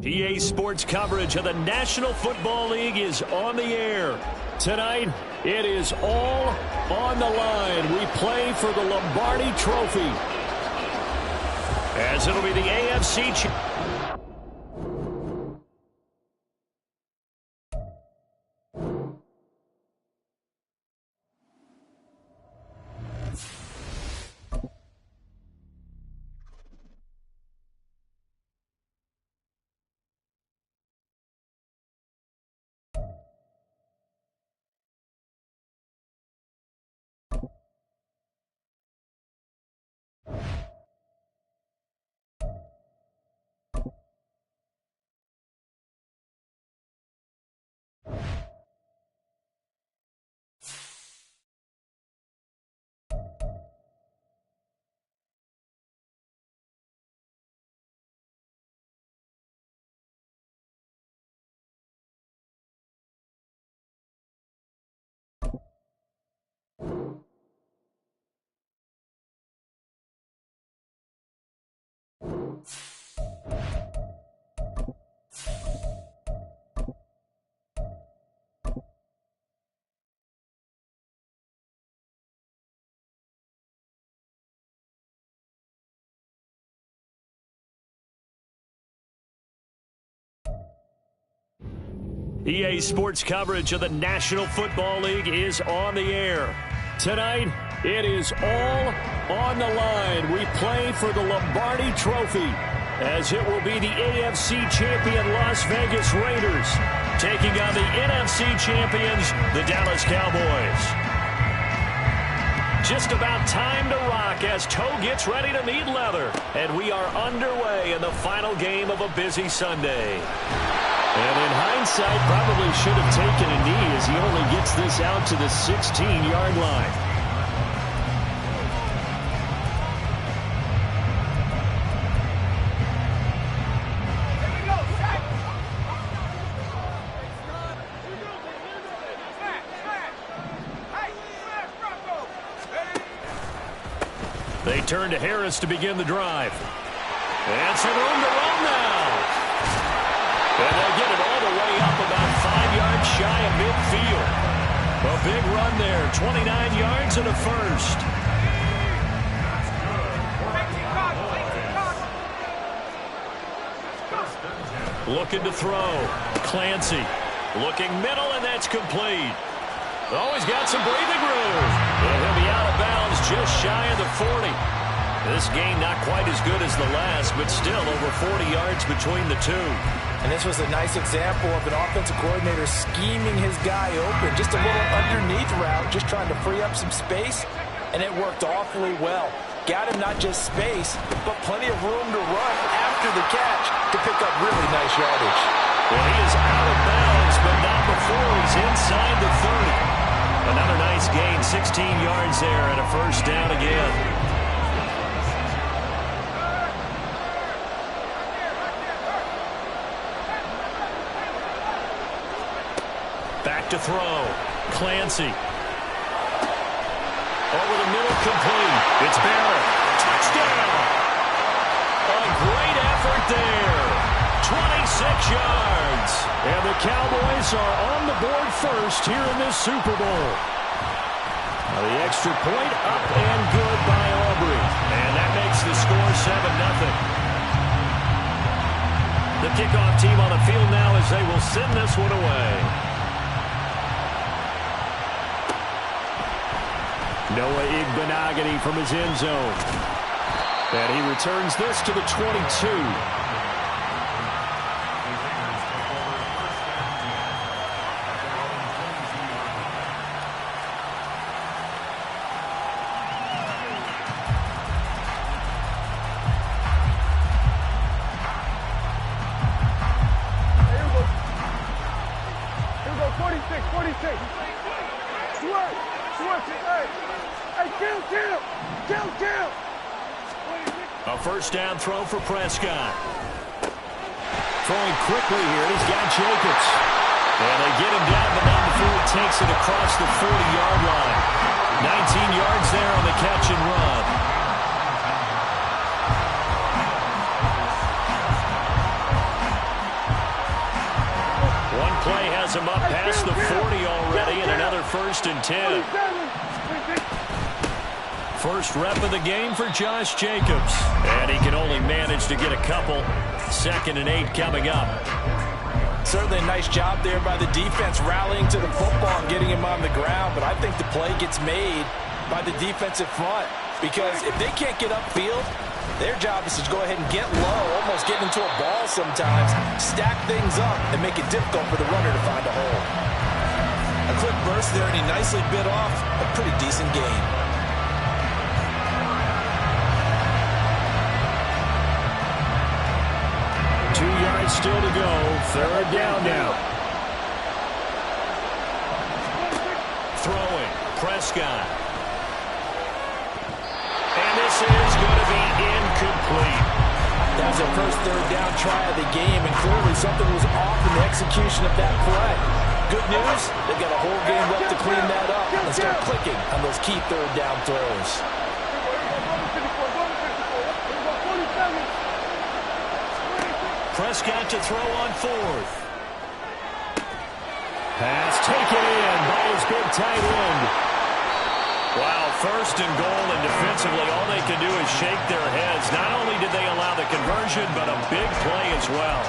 PA Sports coverage of the National Football League is on the air. Tonight, it is all on the line. We play for the Lombardi Trophy, as it'll be the AFC Championship. EA Sports coverage of the National Football League is on the air. Tonight, it is all on the line. We play for the Lombardi Trophy, as it will be the AFC champion Las Vegas Raiders taking on the NFC champions, the Dallas Cowboys. Just about time to rock as toe gets ready to meet leather. And we are underway in the final game of a busy Sunday. And in hindsight, probably should have taken a knee as he only gets this out to the 16-yard line. They turn to Harris to begin the drive. And some room to run now. And they'll get it all the way up about 5 yards shy of midfield. A big run there, 29 yards and a first. Looking to throw. Clancy looking middle, and that's complete. Oh, he's got some breathing room. And he'll be out of bounds just shy of the 40. This game not quite as good as the last, but still over 40 yards between the two. And this was a nice example of an offensive coordinator scheming his guy open. Just a little underneath route, just trying to free up some space, and it worked awfully well. Got him not just space, but plenty of room to run after the catch to pick up really nice yardage. Well, he is out of bounds, but not before he's inside the 30. Another nice gain, 16 yards there, and a first down again. Back to throw. Clancy. Over the middle, complete. It's Barrett. Touchdown. A great effort there. 26 yards. And the Cowboys are on the board first here in this Super Bowl. Now the extra point up and good by Aubrey. And that makes the score 7-0. The kickoff team on the field now as they will send this one away. Noah Igbenogany from his end zone. And he returns this to the 22. A first down throw for Prescott. Throwing quickly here, he's got Jacobs. And they get him down, but not before he takes it across the 40-yard line. 19 yards there on the catch and run. One play has him up past the 40 already, and another 1st and 10. First rep of the game for Josh Jacobs. And he can only manage to get a couple. 2nd and 8 coming up. Certainly a nice job there by the defense rallying to the football and getting him on the ground. But I think the play gets made by the defensive front. Because if they can't get upfield, their job is to go ahead and get low, almost get into a ball sometimes, stack things up, and make it difficult for the runner to find a hole. A quick burst there, and he nicely bit off a pretty decent gain. 2 yards still to go. 3rd down now. Throwing. Prescott. And this is going to be incomplete. That was their first 3rd down try of the game, and clearly something was off in the execution of that play. Good news, they've got a whole game left to clean that up and start clicking on those key 3rd down throws. Prescott to throw on 4th. Pass taken in by his big tight end. Wow, 1st and goal, and defensively all they can do is shake their heads. Not only did they allow the conversion, but a big play as well.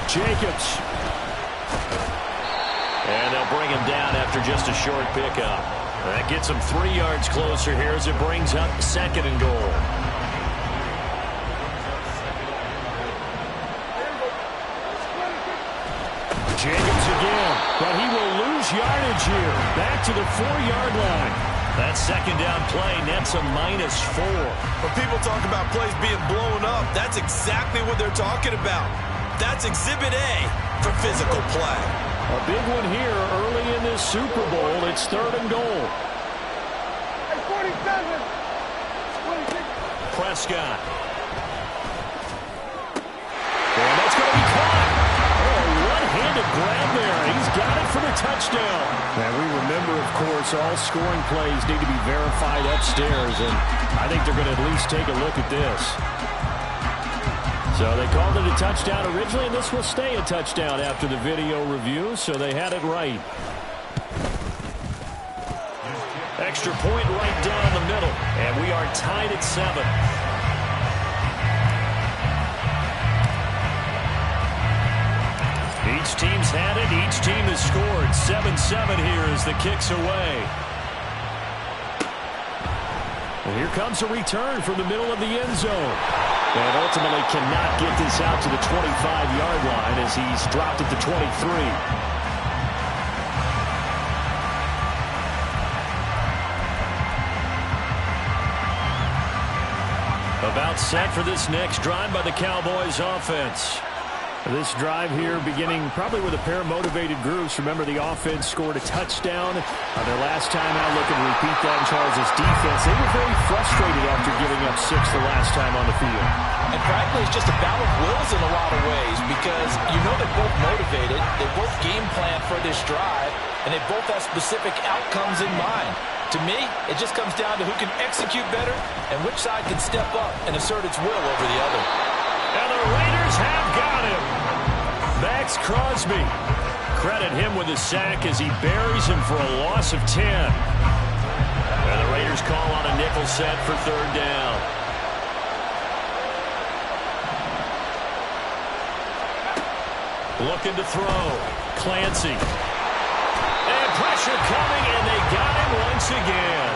Jacobs. And they'll bring him down after just a short pickup. That gets him 3 yards closer here as it brings up 2nd and goal. Jacobs again, but he will lose yardage here. Back to the 4-yard line. That 2nd down play nets a -4. When people talk about plays being blown up, that's exactly what they're talking about. That's Exhibit A for physical play. A big one here early in this Super Bowl. It's 3rd and goal. Prescott. And that's going to be caught. grab there. He's got it for the touchdown. And we remember, of course, all scoring plays need to be verified upstairs, and I think they're going to at least take a look at this. So they called it a touchdown originally, and this will stay a touchdown after the video review, so they had it right. Extra point right down the middle, and we are tied at 7. Each team's had it. Each team has scored. 7-7 here as the kick's away. And here comes a return from the middle of the end zone. And ultimately cannot get this out to the 25-yard line as he's dropped at the 23. About set for this next drive by the Cowboys offense. This drive here beginning probably with a pair of motivated groups. Remember, the offense scored a touchdown on their last time out. Looking to repeat that in Charles' defense. They were very frustrated after giving up 6 the last time on the field. And frankly, it's just a battle of wills in a lot of ways because you know they're both motivated. They both game plan for this drive, and they both have specific outcomes in mind. To me, it just comes down to who can execute better and which side can step up and assert its will over the other. And the Raiders have got him. Max Crosby. Credit him with a sack as he buries him for a loss of 10. And the Raiders call on a nickel set for 3rd down. Looking to throw. Clancy. And pressure coming, and they got him once again.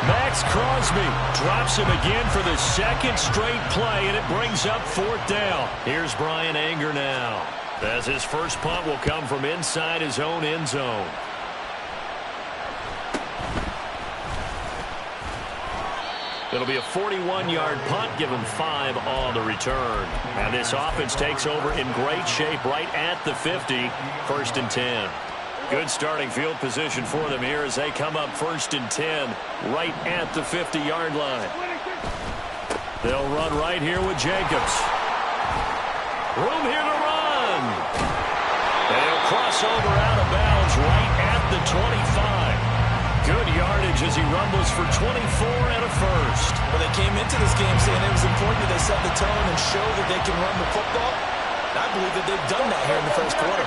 Max Crosby drops him again for the 2nd straight play, and it brings up 4th down. Here's Brian Anger now, as his first punt will come from inside his own end zone. It'll be a 41-yard punt, given 5 on the return. And this offense takes over in great shape right at the 50, 1st and 10. Good starting field position for them here as they come up 1st and 10 right at the 50-yard line. They'll run right here with Jacobs. Room here to run. They'll cross over out of bounds right at the 25. Good yardage as he rumbles for 24 and a first. Well, they came into this game saying it was important that they set the tone and show that they can run the football. And I believe that they've done that here in the first quarter.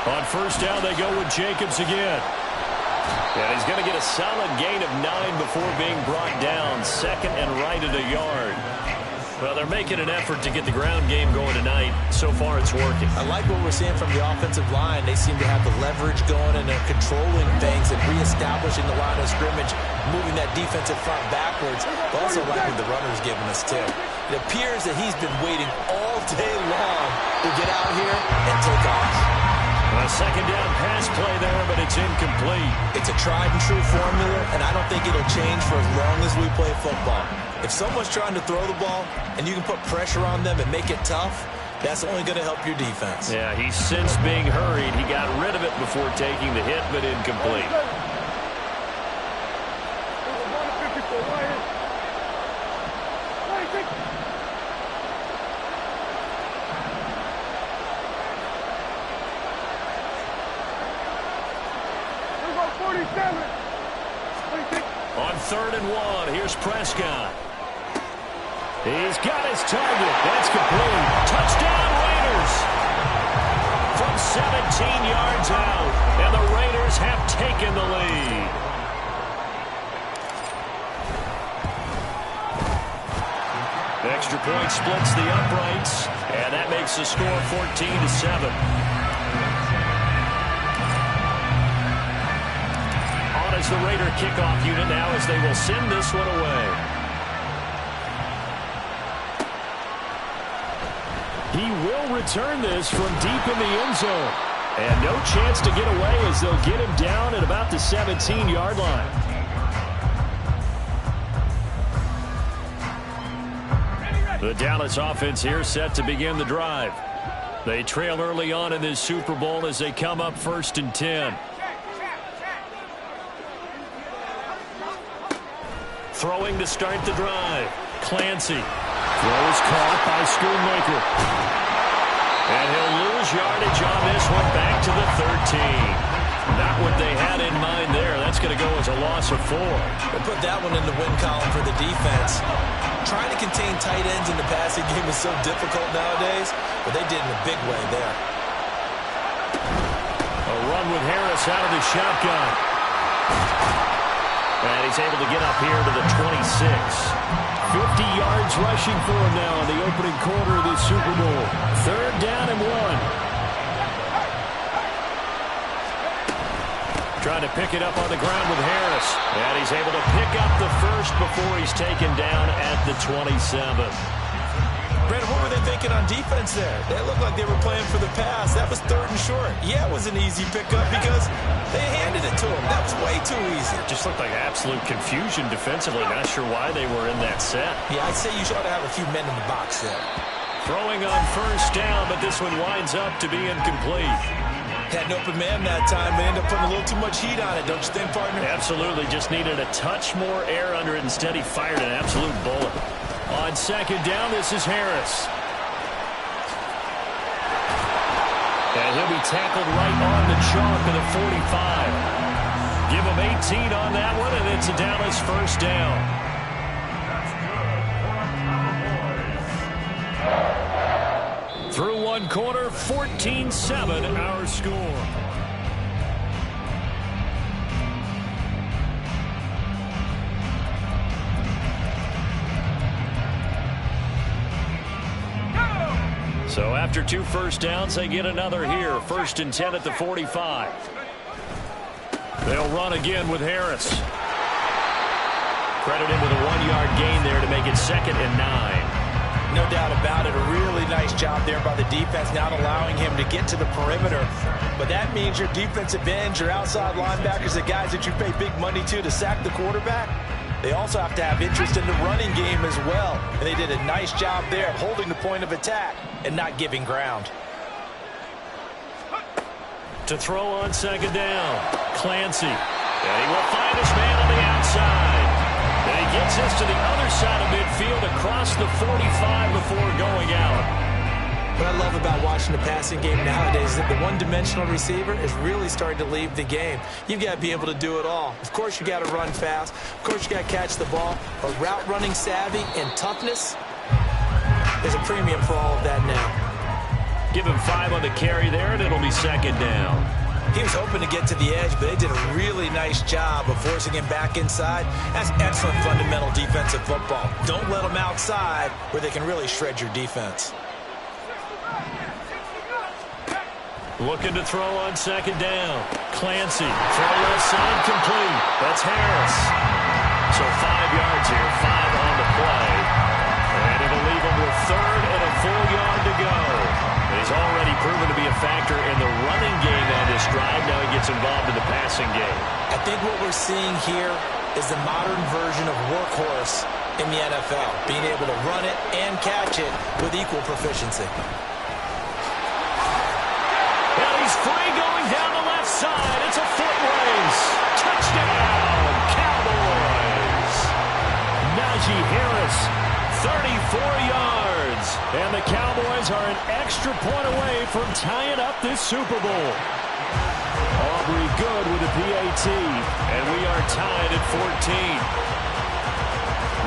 On 1st down, they go with Jacobs again. And he's going to get a solid gain of 9 before being brought down. 2nd and right at a yard. Well, they're making an effort to get the ground game going tonight. So far, it's working. I like what we're seeing from the offensive line. They seem to have the leverage going, and they're controlling things and reestablishing the line of scrimmage, moving that defensive front backwards, but also liking the runners giving us too. It appears that he's been waiting all day long to get out here and take off. A 2nd down pass play there, but it's incomplete. It's a tried-and-true formula, and I don't think it'll change for as long as we play football. If someone's trying to throw the ball and you can put pressure on them and make it tough, that's only going to help your defense. Yeah, he's since being hurried. He got rid of it before taking the hit, but incomplete. On 3rd and 1, here's Prescott. He's got his target. That's complete. Touchdown, Raiders! From 17 yards out, and the Raiders have taken the lead. Extra point splits the uprights, and that makes the score 14-7. As the Raider kickoff unit now as they will send this one away. He will return this from deep in the end zone. And no chance to get away as they'll get him down at about the 17-yard line. The Dallas offense here set to begin the drive. They trail early on in this Super Bowl as they come up 1st and 10. Throwing to start the drive. Clancy Throw is caught by Schoonmaker. And he'll lose yardage on this one, back to the 13. Not what they had in mind there. That's going to go as a loss of 4. They put that one in the win column for the defense. Trying to contain tight ends in the passing game is so difficult nowadays, but they did in a big way there. A run with Harris out of the shotgun. And he's able to get up here to the 26. 50 yards rushing for him now in the opening quarter of this Super Bowl. 3rd down and 1. Trying to pick it up on the ground with Harris. And he's able to pick up the first before he's taken down at the 27. Brandon, what were they thinking on defense there? They looked like they were playing for the pass. That was 3rd and short. Yeah, it was an easy pickup because they handed it to him. That was way too easy. It just looked like absolute confusion defensively. Not sure why they were in that set. Yeah, I'd say you ought to have a few men in the box there. Throwing on 1st down, but this one winds up to be incomplete. Had an open man that time, but ended up putting a little too much heat on it, don't you think, partner? Absolutely. Just needed a touch more air under it. Instead, he fired an absolute bullet. On 2nd down, this is Harris. And he'll be tackled right on the chalk of the 45. Give him 18 on that one, and it's a Dallas 1st down. Through 1 quarter, 14-7 our score. So after 2 first downs, they get another here. 1st and 10 at the 45. They'll run again with Harris. Credit him with a 1-yard gain there to make it 2nd and 9. No doubt about it. A really nice job there by the defense, not allowing him to get to the perimeter. But that means your defensive ends, your outside linebackers, the guys that you pay big money to sack the quarterback, they also have to have interest in the running game as well. And they did a nice job there holding the point of attack and not giving ground. To throw on 2nd down, Clancy. And he will find his man on the outside. And he gets this to the other side of midfield across the 45 before going out. What I love about watching the passing game nowadays is that the one-dimensional receiver is really starting to leave the game. You've got to be able to do it all. Of course, you got to run fast. Of course, you got to catch the ball. But route running savvy and toughness, there's a premium for all of that now. Give him 5 on the carry there, and it'll be 2nd down. He was hoping to get to the edge, but they did a really nice job of forcing him back inside. That's excellent fundamental defensive football. Don't let them outside where they can really shred your defense. Looking to throw on 2nd down. Clancy, throw left side complete. That's Harris. So 5 yards here, 5 on the play. And it'll leave him with 3rd and a full yard to go. He's already proven to be a factor in the running game on this drive. Now he gets involved in the passing game. I think what we're seeing here is the modern version of workhorse in the NFL, being able to run it and catch it with equal proficiency. And he's free going down the left side. It's a foot race. Touchdown, Cowboys. Najee Harris, 34 yards. And the Cowboys are an extra point away from tying up this Super Bowl. Aubrey good with a PAT. And we are tied at 14.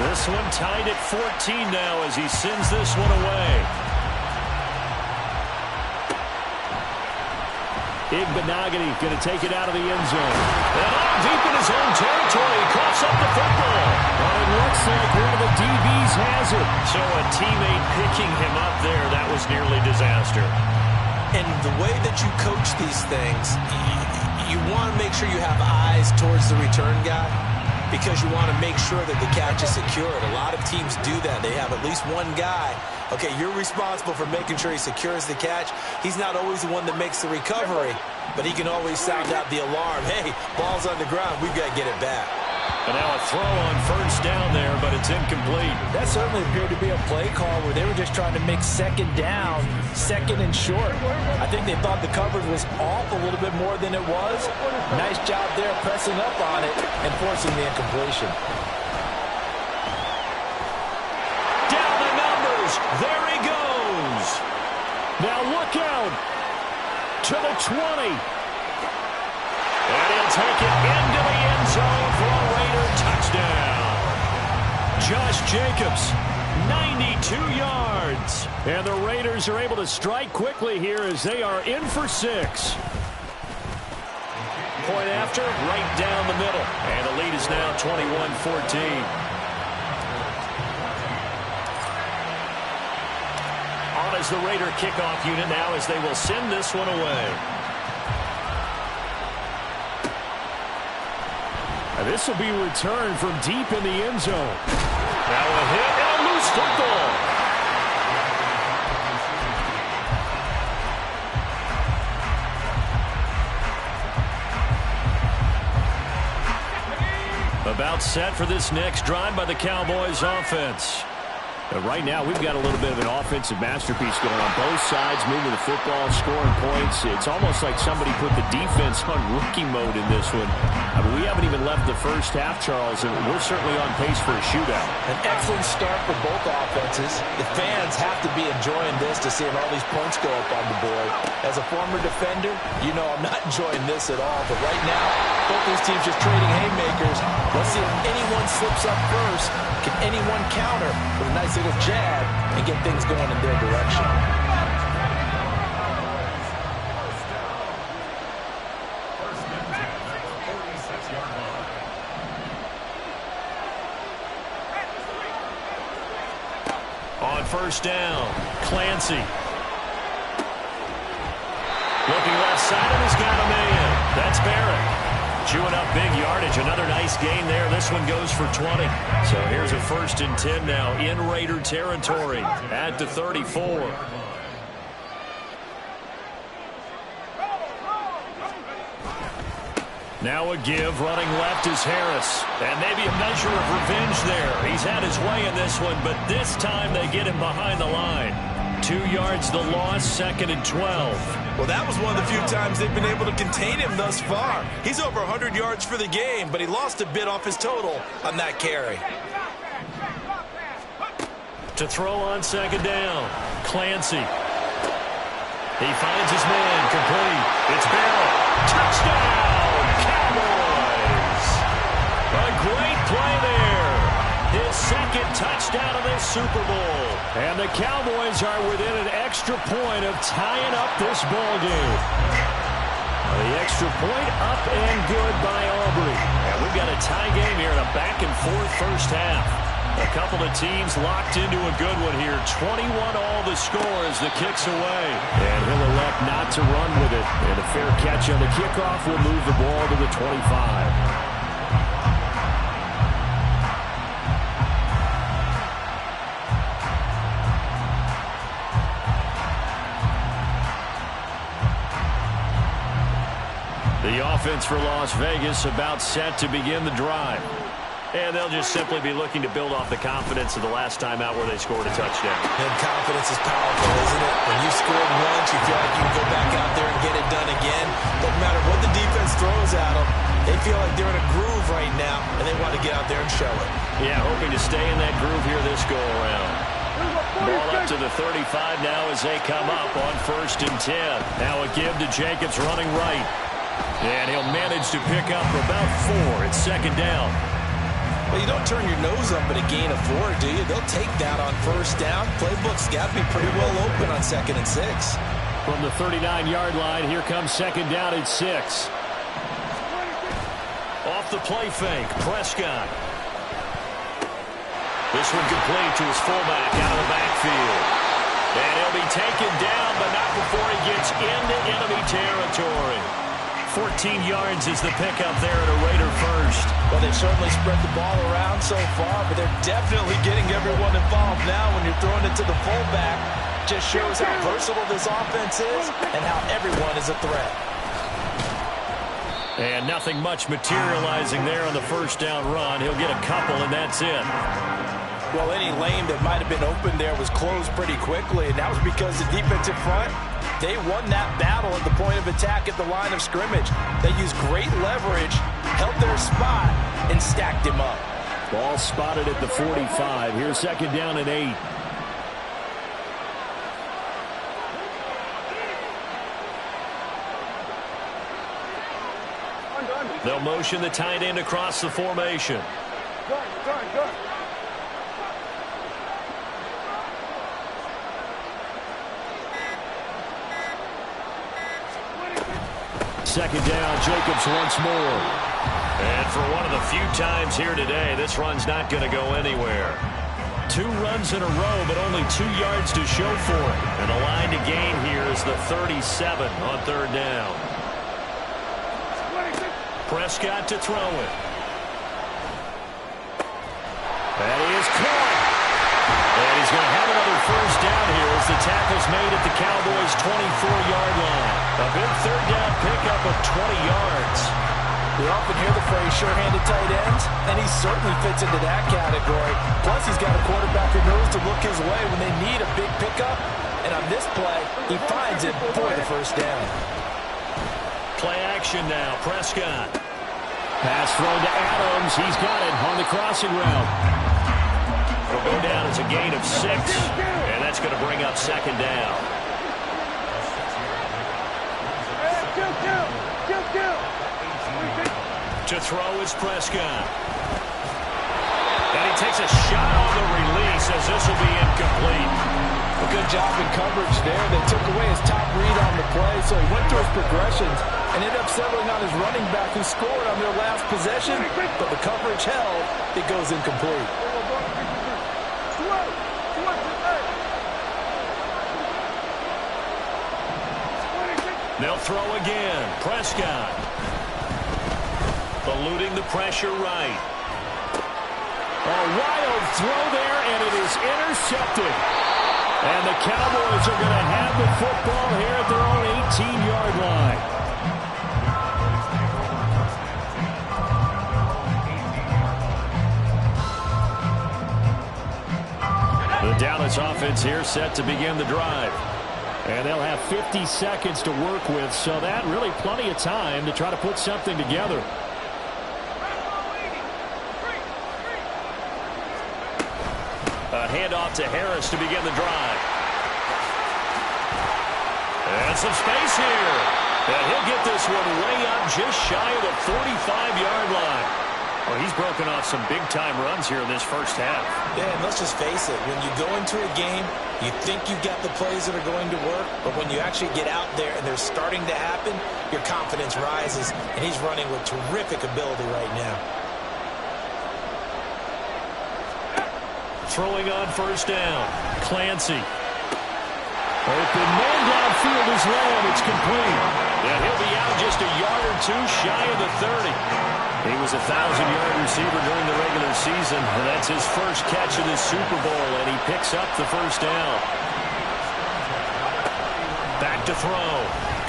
This one tied at 14 now as he sends this one away. Igbenogany going to take it out of the end zone. And all deep in his own territory. Coughs up the football. But it looks like one of the DBs has it. So a teammate picking him up there, that was nearly disaster. And the way that you coach these things, you want to make sure you have eyes towards the return guy because you want to make sure that the catch is secured. A lot of teams do that. They have at least one guy. Okay, you're responsible for making sure he secures the catch. He's not always the one that makes the recovery, but he can always sound out the alarm. Hey, ball's on the ground. We've got to get it back. And now a throw on 1st down there, but it's incomplete. That certainly appeared to be a play call where they were just trying to make 2nd down, 2nd and short. I think they thought the coverage was off a little bit more than it was. Nice job there pressing up on it and forcing the incompletion. Down the number, Now look out to the 20. And he'll take it into the end zone for a Raider touchdown. Josh Jacobs, 92 yards. And the Raiders are able to strike quickly here as they are in for 6. Point after, right down the middle. And the lead is now 21-14. On as the Raider kickoff unit now as they will send this one away. And this will be returned from deep in the end zone. Now a hit and a loose football. About set for this next drive by the Cowboys offense. Right now, we've got a little bit of an offensive masterpiece going on both sides, moving the football, scoring points. It's almost like somebody put the defense on rookie mode in this one. I mean, we haven't even left the first half, Charles, and we're certainly on pace for a shootout. An excellent start for both offenses. The fans have to be enjoying this to seeing all these points go up on the board. As a former defender, you know I'm not enjoying this at all. But right now, both these teams just trading haymakers. Let's see if anyone slips up first. Can anyone counter with a nice little jab and get things going in their direction? On first down, Clancy. Looking left side, and he's got a man. That's Barrett. Chewing up big yardage. Another nice gain there. This one goes for 20. So here's a 1st and 10 now in Raider territory at the 34. Now a give. Running left is Harris. And maybe a measure of revenge there. He's had his way in this one, but this time they get him behind the line. 2 yards the loss, 2nd and 12. Well, that was one of the few times they've been able to contain him thus far. He's over 100 yards for the game, but he lost a bit off his total on that carry. To throw on 2nd down, Clancy. He finds his man, complete. It's Barrett. Touchdown, Cowboys! A great play there. His 2nd touchdown of this Super Bowl. And the Cowboys are within an extra point of tying up this ball game. The extra point up and good by Aubrey. And we've got a tie game here in a back-and-forth first half. A couple of teams locked into a good one here. 21 all the score as the kick's away. And he'll elect not to run with it. And a fair catch on the kickoff will move the ball to the 25. The offense for Las Vegas about set to begin the drive. And they'll just simply be looking to build off the confidence of the last time out where they scored a touchdown. And confidence is powerful, isn't it? When you scored once, you feel like you can go back out there and get it done again. Doesn't matter what the defense throws at them. They feel like they're in a groove right now, and they want to get out there and show it. Yeah, hoping to stay in that groove here this go-around. Ball up to the 35 now as they come up on 1st and 10. Now a give to Jacobs running right. And he'll manage to pick up about 4. It's 2nd down. Well, you don't turn your nose up at a gain of 4, do you? They'll take that on 1st down. Playbook's got to be pretty well open on 2nd and 6. From the 39-yard line, here comes 2nd down at 6. Off the play fake, Prescott. This one complete to his fullback out of the backfield. And he'll be taken down, but not before he gets into enemy territory. 14 yards is the pickup there at a Raider first. Well, they've certainly spread the ball around so far, but they're definitely getting everyone involved now when you're throwing it to the fullback. Just shows how versatile this offense is and how everyone is a threat. And nothing much materializing there on the 1st down run. He'll get a couple, and that's it. Well, any lane that might have been open there was closed pretty quickly, and that was because the defensive front, they won that battle at the point of attack at the line of scrimmage. They used great leverage, held their spot, and stacked him up. Ball spotted at the 45. Here's 2nd down and 8. They'll motion the tight end across the formation. Second down, Jacobs once more. And for one of the few times here today, this run's not going to go anywhere. 2 runs in a row, but only 2 yards to show for it. And the line to gain here is the 37 on third down. Prescott to throw it. And he is caught. And he's going to have another first down here as the tackle's made at the Cowboys' 24-yard line. A big third down pickup of 20 yards. We often hear the phrase sure-handed tight ends, and he certainly fits into that category. Plus, he's got a quarterback who knows to look his way when they need a big pickup. And on this play, he finds it for the first down. Play action now, Prescott. Pass thrown to Adams. He's got it on the crossing route. It'll go down as a gain of 6, and that's going to bring up second down. To throw is Prescott. And he takes a shot on the release as this will be incomplete. A good job in coverage there. They took away his top read on the play, so he went through his progressions and ended up settling on his running back who scored on their last possession, but the coverage held. It goes incomplete. They'll throw again. Prescott. Eluding the pressure right. A wild throw there, and it is intercepted. And the Cowboys are going to have the football here at their own 18-yard line. The Dallas offense here set to begin the drive. And they'll have 50 seconds to work with, so that really plenty of time to try to put something together. A handoff to Harris to begin the drive. And some space here. And he'll get this one way up just shy of the 45-yard line. Well, he's broken off some big-time runs here in this first half. Yeah, and let's just face it. When you go into a game, you think you've got the plays that are going to work, but when you actually get out there and they're starting to happen, your confidence rises, and he's running with terrific ability right now. Throwing on first down. Clancy. Open man downfield is Lamb. It's complete. And he'll be out just a yard or 2 shy of the 30. He was a 1,000-yard receiver during the regular season, and that's his first catch of the Super Bowl, and he picks up the first down. Back to throw.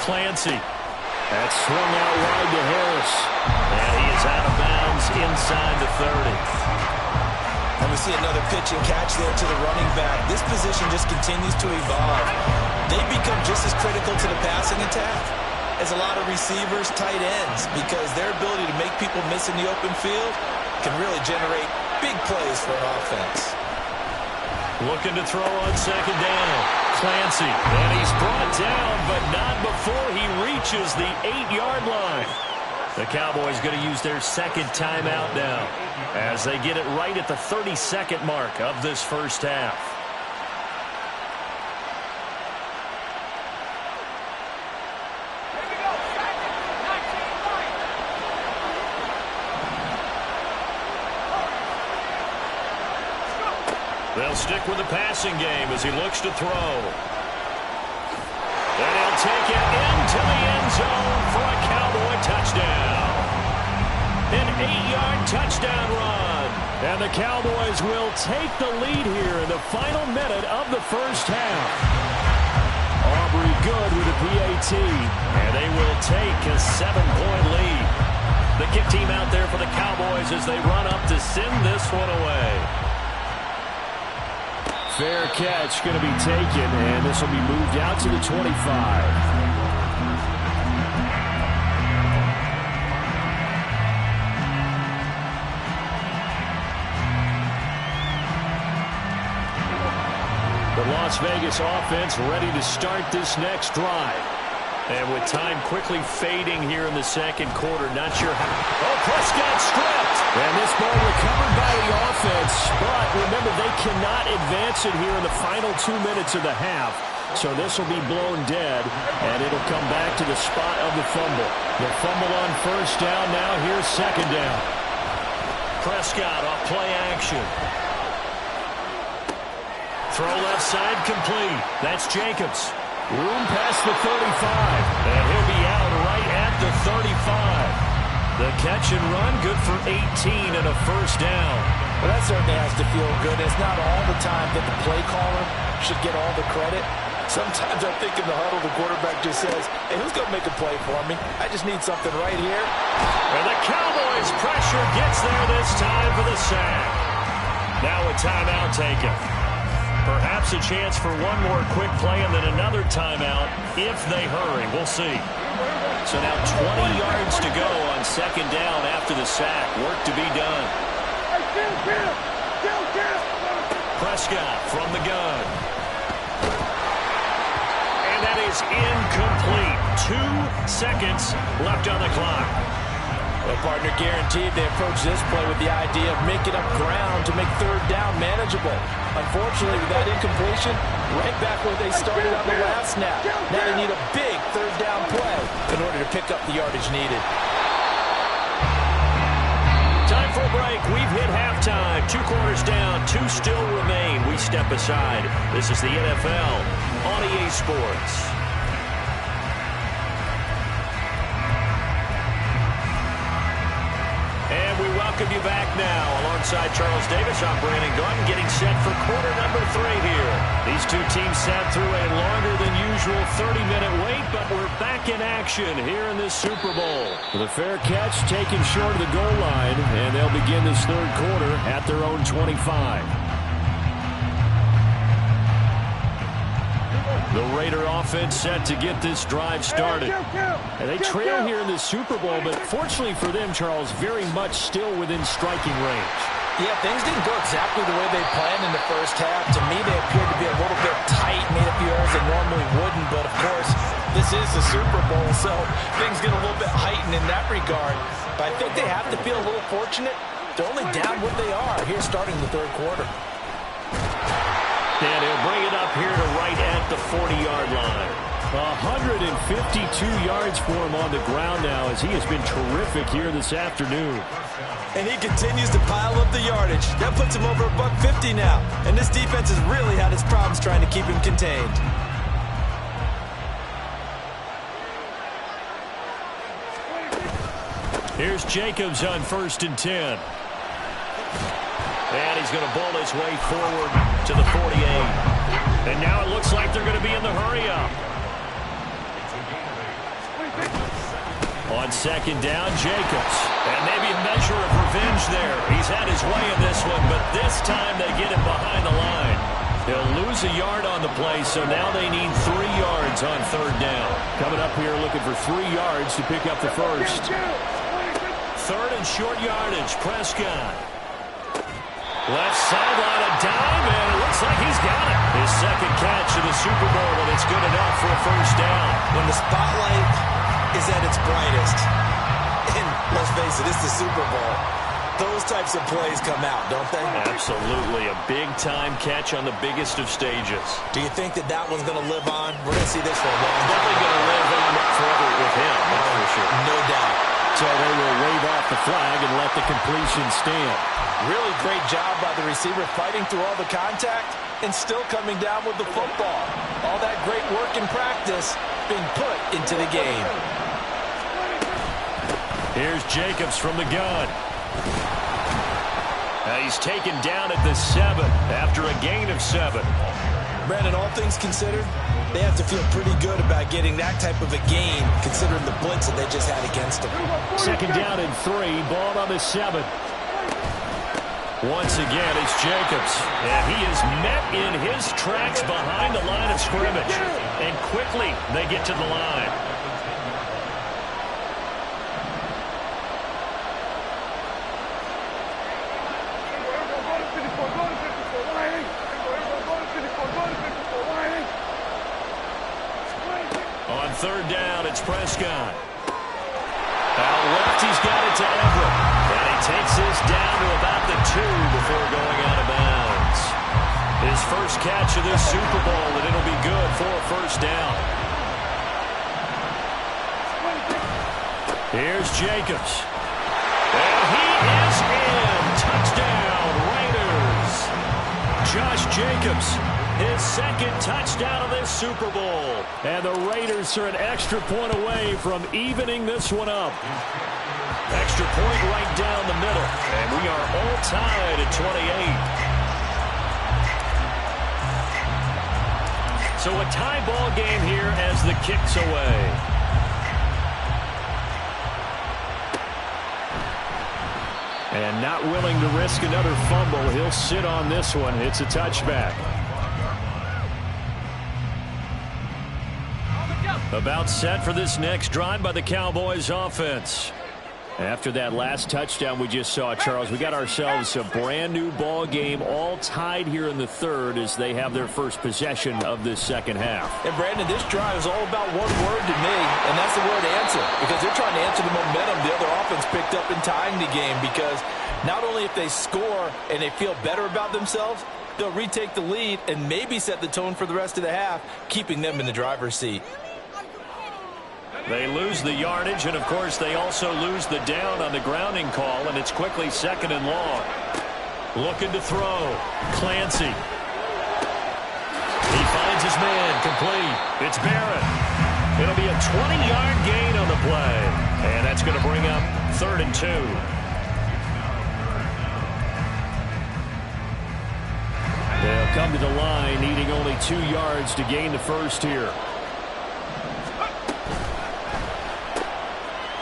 Clancy. That's swung out wide to Harris. And he is out of bounds inside the 30. And we see another pitch and catch there to the running back. This position just continues to evolve. They become just as critical to the passing attack as a lot of receivers, tight ends, because their ability to make people miss in the open field can really generate big plays for an offense. Looking to throw on second down. Clancy. And he's brought down, but not before he reaches the 8-yard line. The Cowboys going to use their second timeout now as they get it right at the 32nd mark of this first half. They'll stick with the passing game as he looks to throw. And he'll take it into the end zone for a Cowboy touchdown. An 8-yard touchdown run. And the Cowboys will take the lead here in the final minute of the first half. Aubrey good with a PAT. And they will take a 7-point lead. The kick team out there for the Cowboys as they run up to send this one away. Fair catch going to be taken, and this will be moved out to the 25. The Las Vegas offense ready to start this next drive. And with time quickly fading here in the second quarter, not sure how. Oh, Prescott stripped. And this ball recovered by the offense. But remember, they cannot advance it here in the final 2 minutes of the half. So this will be blown dead, and it'll come back to the spot of the fumble. The fumble on first down. Now here's second down. Prescott off play action. Throw left side complete. That's Jacobs. Room past the 35, and he'll be out right at the 35. The catch and run, good for 18 and a first down. Well, that certainly has to feel good. It's not all the time that the play caller should get all the credit. Sometimes I think in the huddle, the quarterback just says, hey, who's going to make a play for me? I just need something right here. And the Cowboys' pressure gets there this time for the sack. Now a timeout taken. Perhaps a chance for one more quick play and then another timeout if they hurry. We'll see. So now 20 yards to go on second down after the sack. Work to be done. Prescott from the gun. And that is incomplete. 2 seconds left on the clock. Well, partner, guaranteed they approach this play with the idea of making up ground to make third down manageable. Unfortunately, with that incompletion, right back where they started on the last snap. Now they need a big third down play in order to pick up the yardage needed. Time for a break. We've hit halftime. 2 quarters down, 2 still remain. We step aside. This is the NFL on EA Sports. Welcome you back now. Alongside Charles Davis, I'm Brandon Gaudin, getting set for quarter number 3 here. These two teams sat through a longer than usual 30-minute wait, but we're back in action here in this Super Bowl. The fair catch taken short of the goal line, and they'll begin this third quarter at their own 25. The Raider offense set to get this drive started. And they trail here in the Super Bowl, but fortunately for them, Charles, very much still within striking range. Yeah, things didn't go exactly the way they planned in the first half. To me, they appeared to be a little bit tight, made a few errors they normally wouldn't. But, of course, this is the Super Bowl, so things get a little bit heightened in that regard. But I think they have to feel a little fortunate. They're only down what they are here starting the third quarter. And he'll bring it up here to right at the 40-yard line. 152 yards for him on the ground now as he has been terrific here this afternoon. And he continues to pile up the yardage. That puts him over $150 now. And this defense has really had its problems trying to keep him contained. Here's Jacobs on 1st and 10. And he's going to bowl his way forward to the 48. And now it looks like they're going to be in the hurry-up. On second down, Jacobs. And maybe a measure of revenge there. He's had his way in this one, but this time they get him behind the line. They'll lose a yard on the play, so now they need 3 yards on third down. Coming up here looking for 3 yards to pick up the first. Third and short yardage, Prescott. Left sideline, a dime, and it looks like he's got it. His second catch of the Super Bowl, and it's good enough for a first down. When the spotlight is at its brightest, and let's face it, it's the Super Bowl, those types of plays come out, don't they? Absolutely. A big-time catch on the biggest of stages. Do you think that one's going to live on? We're going to see this for a long time. Definitely going to live on forever with him, that's for sure. No doubt. So they will wave off the flag and let the completion stand. Really great job by the receiver fighting through all the contact and still coming down with the football. All that great work in practice being put into the game. Here's Jacobs from the gun. He's taken down at the 7 after a gain of 7. Brandon, all things considered, they have to feel pretty good about getting that type of a gain, considering the blitz that they just had against them. Second down and 3, ball on the 7. Once again, it's Jacobs, and he is met in his tracks behind the line of scrimmage. And quickly, they get to the line. On third down, it's Prescott. Out left, he's got it to Everett. And he takes this down to about the 2 before going out of bounds. His first catch of this Super Bowl, and it'll be good for a first down. Here's Jacobs. And he is in. Touchdown, Raiders. Josh Jacobs, his second touchdown of this Super Bowl. And the Raiders are an extra point away from evening this one up. Extra point right down the middle. And we are all tied at 28. So a tie ball game here as the kick's away. And not willing to risk another fumble. He'll sit on this one. It's a touchback. About set for this next drive by the Cowboys offense. After that last touchdown we just saw, Charles, we got ourselves a brand new ball game, all tied here in the third as they have their first possession of this second half. And Brandon, this drive is all about one word to me, and that's the word answer, because they're trying to answer the momentum the other offense picked up in tying the game, because not only if they score and they feel better about themselves, they'll retake the lead and maybe set the tone for the rest of the half, keeping them in the driver's seat. They lose the yardage, and, of course, they also lose the down on the grounding call, and it's quickly second and long. Looking to throw. Clancy. He finds his man. Complete. It's Barrett. It'll be a 20-yard gain on the play, and that's going to bring up 3rd and 2. They'll come to the line, needing only 2 yards to gain the first here.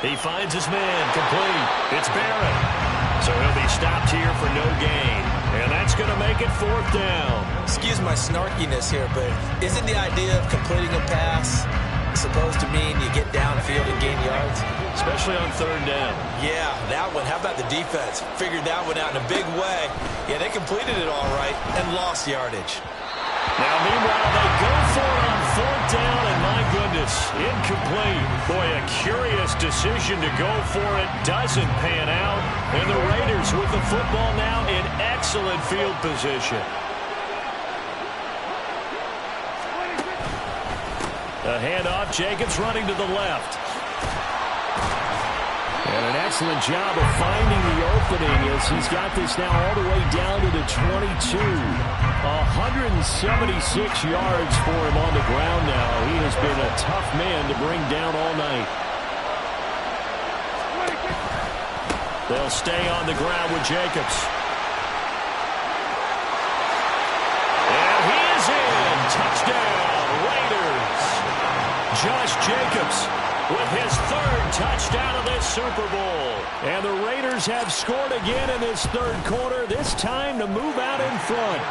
He finds his man. Complete. It's Barrett. So he'll be stopped here for no gain. And that's going to make it 4th down. Excuse my snarkiness here, but isn't the idea of completing a pass supposed to mean you get downfield and gain yards? Especially on 3rd down. Yeah, that one. How about the defense? Figured that one out in a big way. Yeah, they completed it all right and lost yardage. Now, meanwhile, they go for it on 4th down, and my goodness, incomplete. Boy, a curious decision to go for it. Doesn't pan out. And the Raiders with the football now in excellent field position. A handoff, Jacobs running to the left. And an excellent job of finding the opening as he's got this now all the way down to the 22. 176 yards for him on the ground now. He has been a tough man to bring down all night. They'll stay on the ground with Jacobs. And he is in. Touchdown, Raiders. Josh Jacobs with his 3rd touchdown of this Super Bowl. And the Raiders have scored again in this 3rd quarter, this time to move out in front.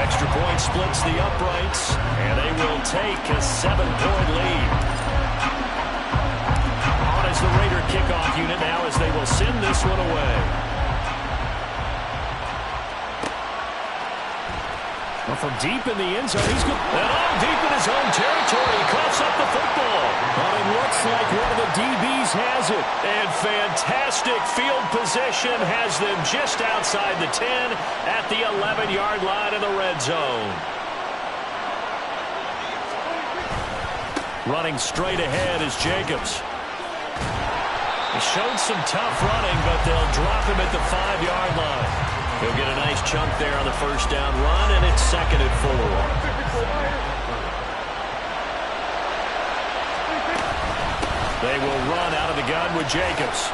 Extra point splits the uprights, and they will take a 7-point lead. On as the Raider kickoff unit now as they will send this one away. Well, from deep in the end zone, he's good. And all deep in his own territory, he coughs up the football. Well, it looks like one of the DBs has it. And fantastic field position has them just outside the 10 at the 11-yard line in the red zone. Running straight ahead is Jacobs. He showed some tough running, but they'll drop him at the 5-yard line. He'll get a nice chunk there on the first down run, and it's 2nd and 4. They will run out of the gun with Jacobs.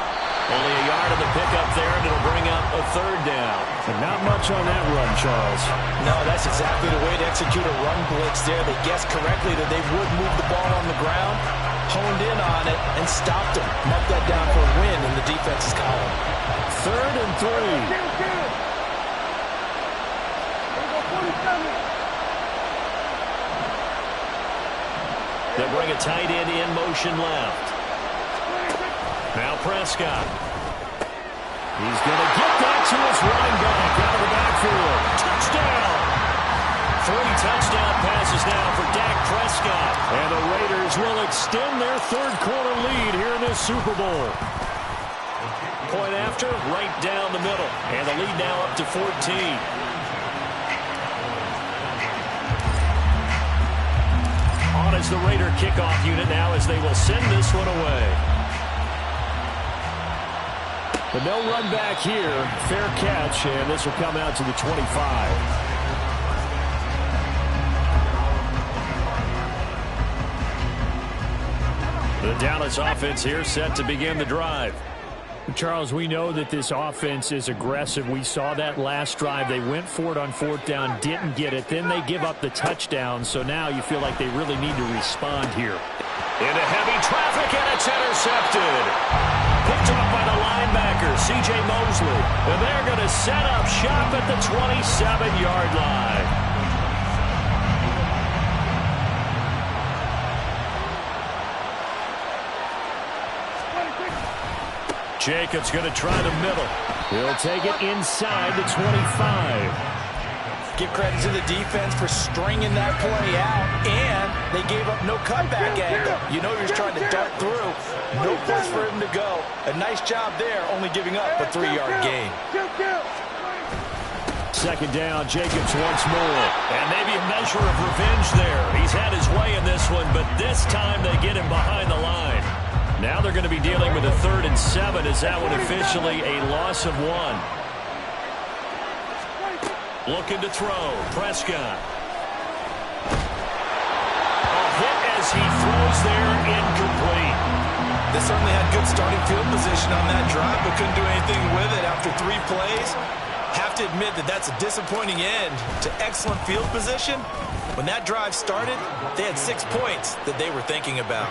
Only a yard of the pickup there, and it'll bring up a 3rd down. And not much on that run, Charles. No, that's exactly the way to execute a run blitz there. They guessed correctly that they would move the ball on the ground, honed in on it, and stopped them. Mark that down for a win in the defense's column. 3rd and 3. They'll bring a tight end in motion left. Now Prescott. He's going to get that to his running back out of the backfield. Touchdown! 3 touchdown passes now for Dak Prescott. And the Raiders will extend their third-quarter lead here in this Super Bowl. Point after, right down the middle. And the lead now up to 14. On as the Raider kickoff unit now as they will send this one away. But no run back here. Fair catch, and this will come out to the 25. The Dallas offense here set to begin the drive. Charles, we know that this offense is aggressive. We saw that last drive. They went for it on fourth down, didn't get it. Then they give up the touchdown. So now you feel like they really need to respond here. Into heavy traffic, and it's intercepted. Picked up by the linebacker, C.J. Mosley. And they're going to set up shop at the 27-yard line. Jacobs going to try the middle. He'll take it inside the 25. Give credit to the defense for stringing that play out, and they gave up no cutback angle. You know he was trying to dart through. No place for him to go. A nice job there, only giving up a 3-yard gain. Second down, Jacobs once more. And maybe a measure of revenge there. He's had his way in this one, but this time they get him behind the line. Now they're going to be dealing with a 3rd and 7. Is that one officially a loss of 1? Looking to throw. Prescott. A hit as he throws there, incomplete. They certainly had good starting field position on that drive, but couldn't do anything with it after 3 plays. Have to admit that that's a disappointing end to excellent field position. When that drive started, they had 6 points that they were thinking about.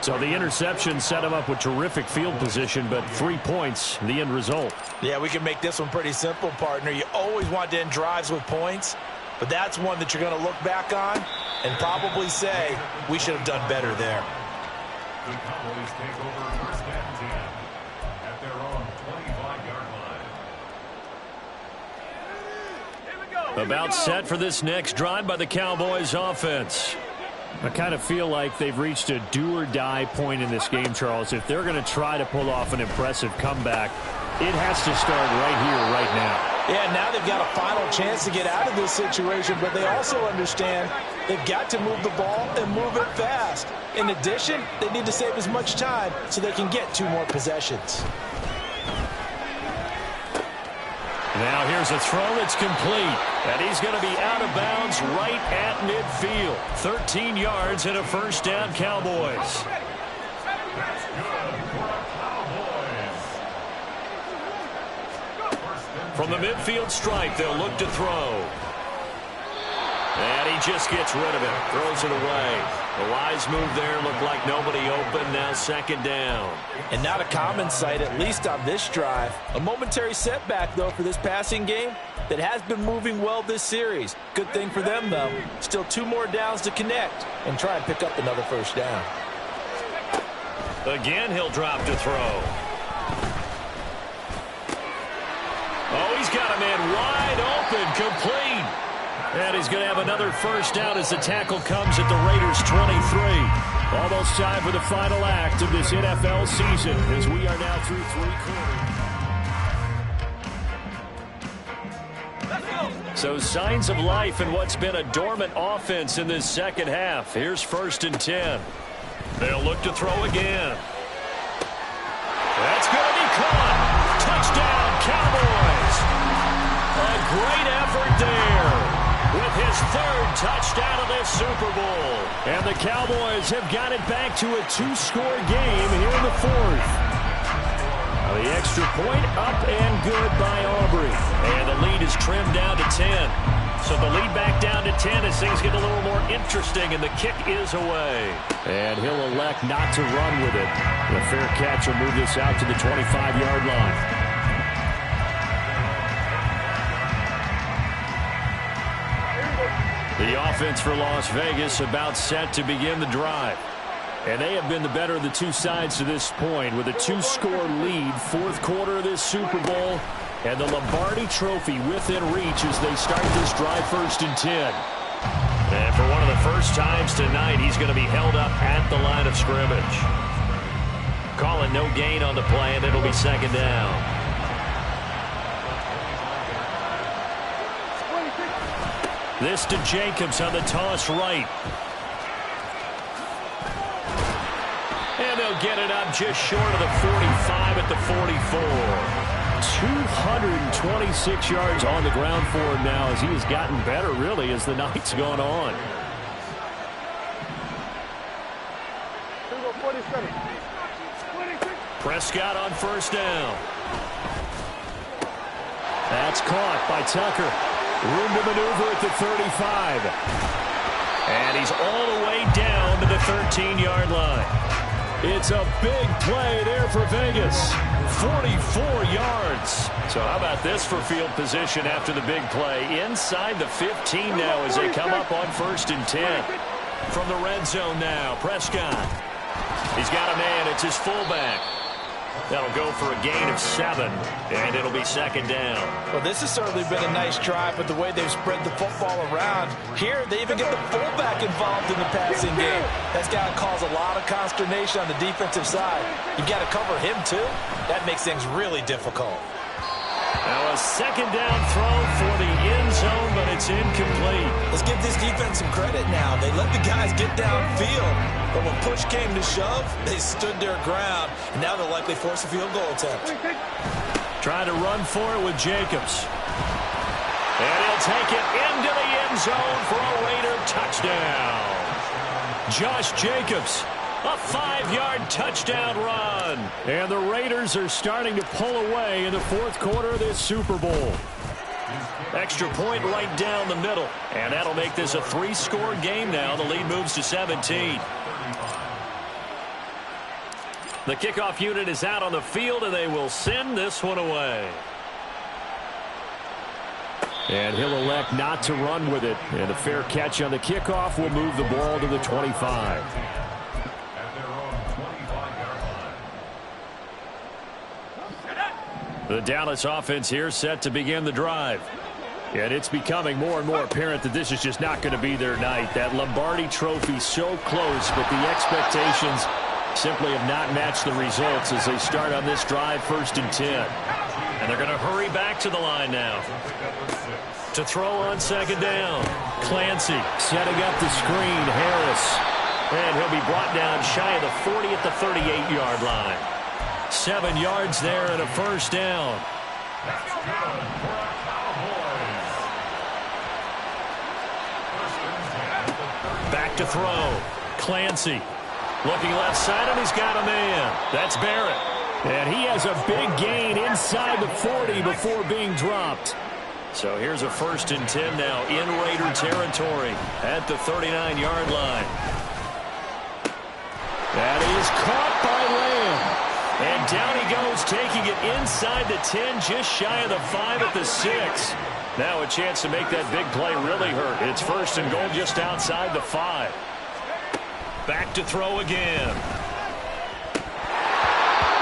So the interception set him up with terrific field position, but 3 points, the end result. Yeah, we can make this one pretty simple, partner. You always want to end drives with points, but that's one that you're going to look back on and probably say, we should have done better there. The Cowboys take over first and 10 at their own 25-yard line. About set for this next drive by the Cowboys offense. I kind of feel like they've reached a do-or-die point in this game, Charles. If they're going to try to pull off an impressive comeback, it has to start right here, right now. Yeah, now they've got a final chance to get out of this situation, but they also understand they've got to move the ball and move it fast. In addition, they need to save as much time so they can get 2 more possessions. Now here's a throw that's complete. And he's going to be out of bounds right at midfield. 13 yards and a first down, Cowboys. From the midfield stripe, they'll look to throw. And he just gets rid of it. Throws it away. The wise move there. Looked like nobody open. Now second down. And not a common sight, at least on this drive. A momentary setback, though, for this passing game that has been moving well this series. Good thing for them, though. Still 2 more downs to connect and try and pick up another first down. Again, he'll drop to throw. Oh, he's got a man wide open, complete. And he's going to have another first down as the tackle comes at the Raiders' 23. Almost time for the final act of this NFL season as we are now through 3 quarters. So signs of life in what's been a dormant offense in this second half. Here's 1st and 10. They'll look to throw again. That's going to be caught. Touchdown, Cowboys. A great effort there. With his 3rd touchdown of this Super Bowl. And the Cowboys have got it back to a 2-score game here in the 4th. The extra point up and good by Aubrey. And the lead is trimmed down to 10. So the lead back down to 10 as things get a little more interesting, and the kick is away. And he'll elect not to run with it. The fair catch will move this out to the 25-yard line. The offense for Las Vegas about set to begin the drive. And they have been the better of the 2 sides to this point with a 2-score lead. 4th quarter of this Super Bowl. And the Lombardi Trophy within reach as they start this drive 1st and 10. And for one of the first times tonight, he's going to be held up at the line of scrimmage. Calling no gain on the play, and it'll be second down. This to Jacobs on the toss right. And they'll get it up just short of the 45 at the 44. 226 yards on the ground for him now as he has gotten better, really, as the night's gone on. Prescott on first down. That's caught by Tucker. Room to maneuver at the 35. And he's all the way down to the 13-yard line. It's a big play there for Vegas. 44 yards. So how about this for field position after the big play? Inside the 15 now as they come up on 1st and 10. From the red zone now, Prescott. He's got a man. It's his fullback. That'll go for a gain of 7, and it'll be second down. Well, this has certainly been a nice drive, but the way they've spread the football around, here they even get the fullback involved in the passing game. That's got to cause a lot of consternation on the defensive side. You've got to cover him, too. That makes things really difficult. Now a second down throw for the end zone, but it's incomplete. Let's give this defense some credit now. They let the guys get downfield, but when push came to shove, they stood their ground, and now they'll likely force a field goal attempt. Trying to run for it with Jacobs. And he'll take it into the end zone for a Raider touchdown. Josh Jacobs. A 5-yard touchdown run. And the Raiders are starting to pull away in the 4th quarter of this Super Bowl. Extra point right down the middle. And that'll make this a 3-score game now. The lead moves to 17. The kickoff unit is out on the field, and they will send this one away. And he'll elect not to run with it. And a fair catch on the kickoff will move the ball to the 25. The Dallas offense here set to begin the drive. And it's becoming more and more apparent that this is just not going to be their night. That Lombardi trophy so close, but the expectations simply have not matched the results as they start on this drive 1st and 10. And they're going to hurry back to the line now. To throw on second down. Clancy setting up the screen. Harris. And he'll be brought down shy of the 40 at the 38-yard line. 7 yards there and a first down. Back to throw. Clancy. Looking left side, and he's got a man. That's Barrett. And he has a big gain inside the 40 before being dropped. So here's a 1st and 10 now in Raider territory at the 39-yard line. That is caught by Lamb. And down he goes, taking it inside the 10, just shy of the 5 at the 6. Now a chance to make that big play really hurt. It's 1st and goal just outside the 5. Back to throw again.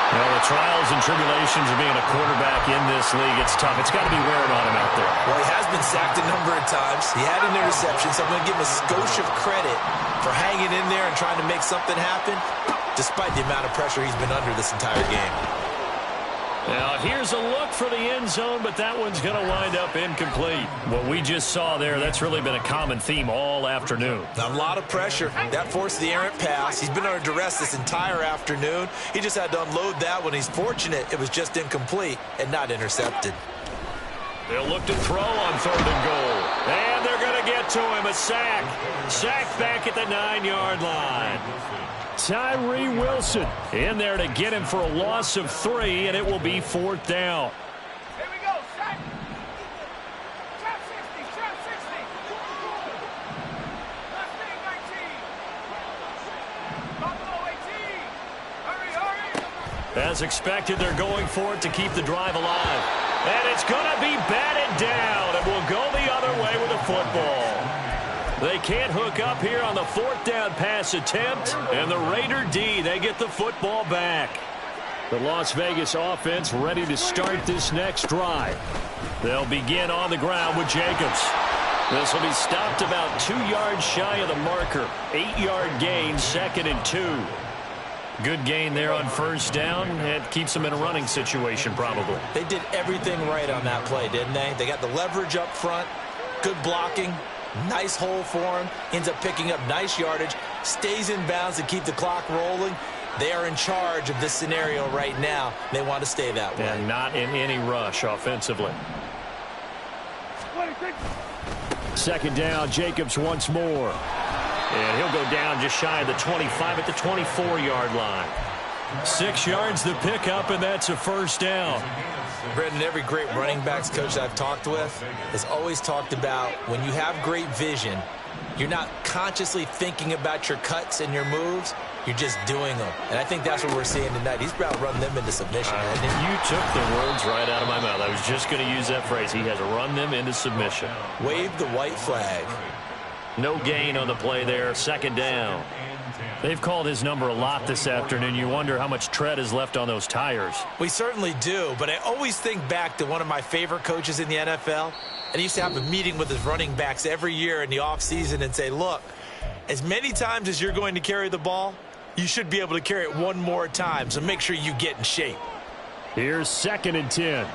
Well, the trials and tribulations of being a quarterback in this league, it's tough. It's got to be wearing on him out there. Well, he has been sacked a number of times. He had an interception, so I'm going to give him a skosh of credit for hanging in there and trying to make something happen, despite the amount of pressure he's been under this entire game. Now, here's a look for the end zone, but that one's going to wind up incomplete. What we just saw there, that's really been a common theme all afternoon. A lot of pressure. That forced the errant pass. He's been under duress this entire afternoon. He just had to unload that one. He's fortunate it was just incomplete and not intercepted. They'll look to throw on 3rd and goal. And they're going to get to him. A sack. Sack back at the 9-yard line. Tyree Wilson in there to get him for a loss of 3, and it will be 4th down. Here we go, sack. Trap 60, trap 60. Last thing, 19. Buffalo 18. Hurry, hurry. As expected, they're going for it to keep the drive alive. And it's going to be batted down, and will go the other way with the football. They can't hook up here on the 4th down pass attempt, and the Raider D, they get the football back. The Las Vegas offense ready to start this next drive. They'll begin on the ground with Jacobs. This will be stopped about 2 yards shy of the marker. 8-yard gain, 2nd and 2. Good gain there on first down. It keeps them in a running situation, probably. They did everything right on that play, didn't they? They got the leverage up front, good blocking, nice hole for him, ends up picking up nice yardage, stays in bounds to keep the clock rolling. They are in charge of this scenario right now. They want to stay that way. And not in any rush offensively. 2nd down, Jacobs once more. And he'll go down just shy of the 25 at the 24-yard line. 6 yards the pickup, and that's a first down. Brendan, every great running backs coach I've talked with has always talked about when you have great vision, you're not consciously thinking about your cuts and your moves. You're just doing them. And I think that's what we're seeing tonight. He's about to run them into submission. You took the words right out of my mouth. I was just going to use that phrase. He has run them into submission. Wave the white flag. No gain on the play there. 2nd down. They've called his number a lot this afternoon. You wonder how much tread is left on those tires. We certainly do, but I always think back to one of my favorite coaches in the NFL. And he used to have a meeting with his running backs every year in the offseason and say, look, as many times as you're going to carry the ball, you should be able to carry it one more time, so make sure you get in shape. Here's 2nd and 10.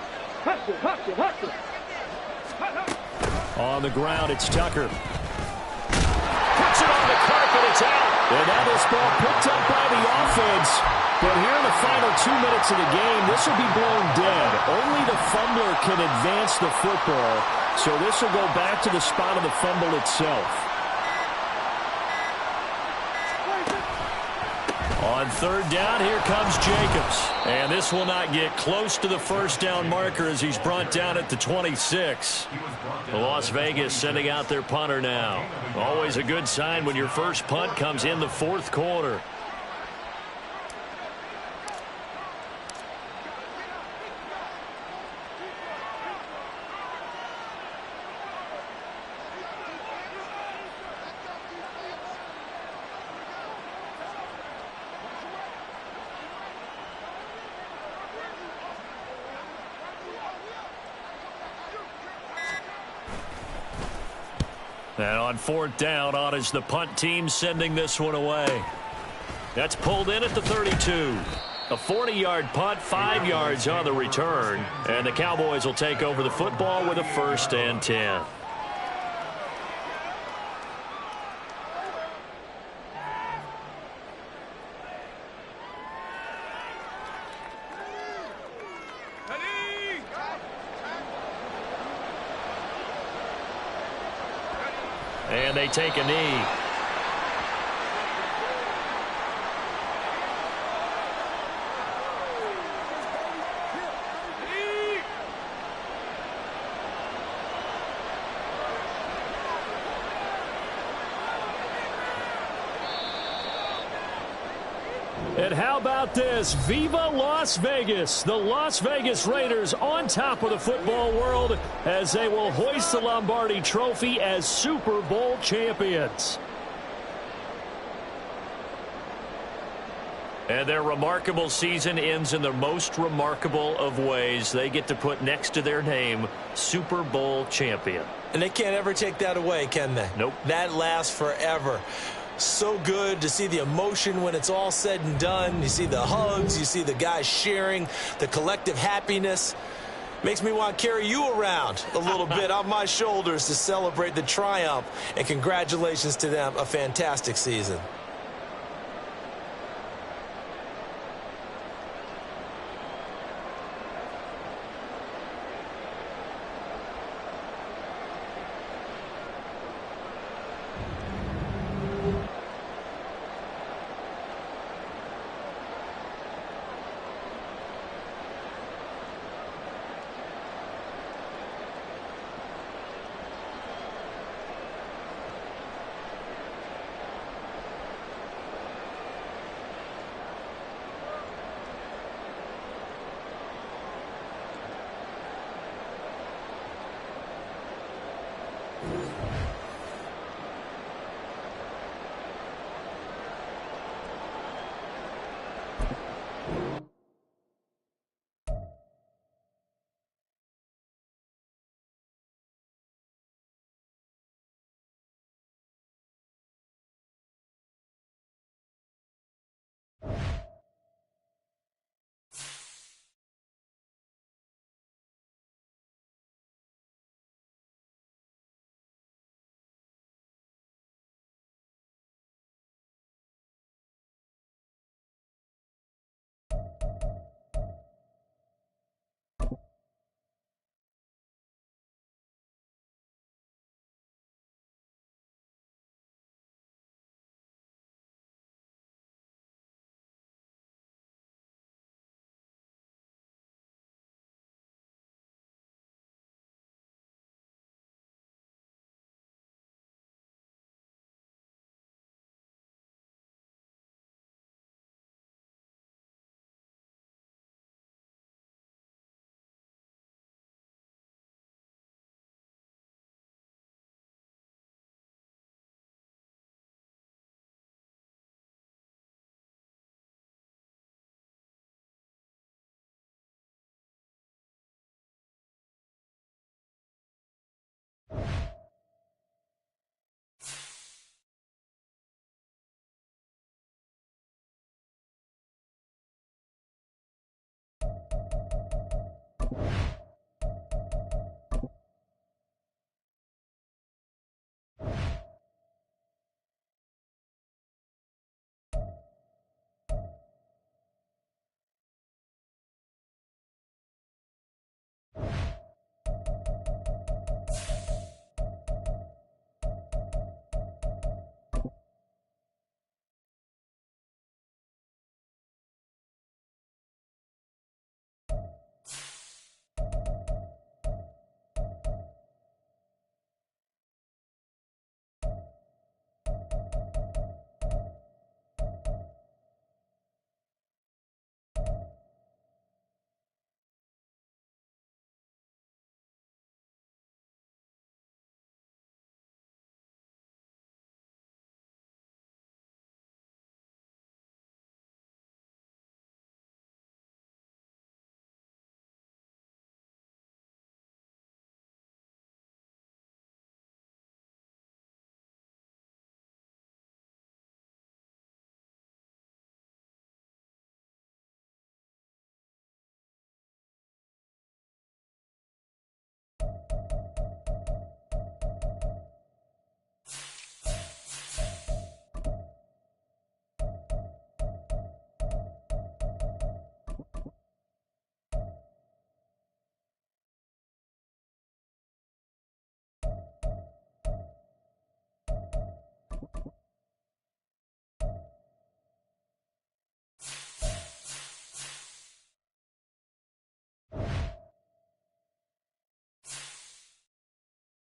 On the ground, it's Tucker. Puts it on the carpet, it's out. And now this ball picked up by the offense. But here in the final 2 minutes of the game, this will be blown dead. Only the fumbler can advance the football, so this will go back to the spot of the fumble itself. On 3rd down, here comes Jacobs. And this will not get close to the first down marker as he's brought down at the 26. Las Vegas sending out their punter now. Always a good sign when your first punt comes in the 4th quarter. And on 4th down, on is the punt team sending this one away. That's pulled in at the 32. A 40-yard punt, 5 yards on the return. And the Cowboys will take over the football with a 1st and 10. And they take a knee. And how about this? Viva Las Vegas! The Las Vegas Raiders on top of the football world as they will hoist the Lombardi Trophy as Super Bowl champions. And their remarkable season ends in the most remarkable of ways. They get to put next to their name, Super Bowl champion. And they can't ever take that away, can they? Nope. That lasts forever. So good to see the emotion when it's all said and done. You see the hugs, you see the guys sharing, the collective happiness. Makes me want to carry you around a little bit on my shoulders to celebrate the triumph. And congratulations to them, a fantastic season. 10.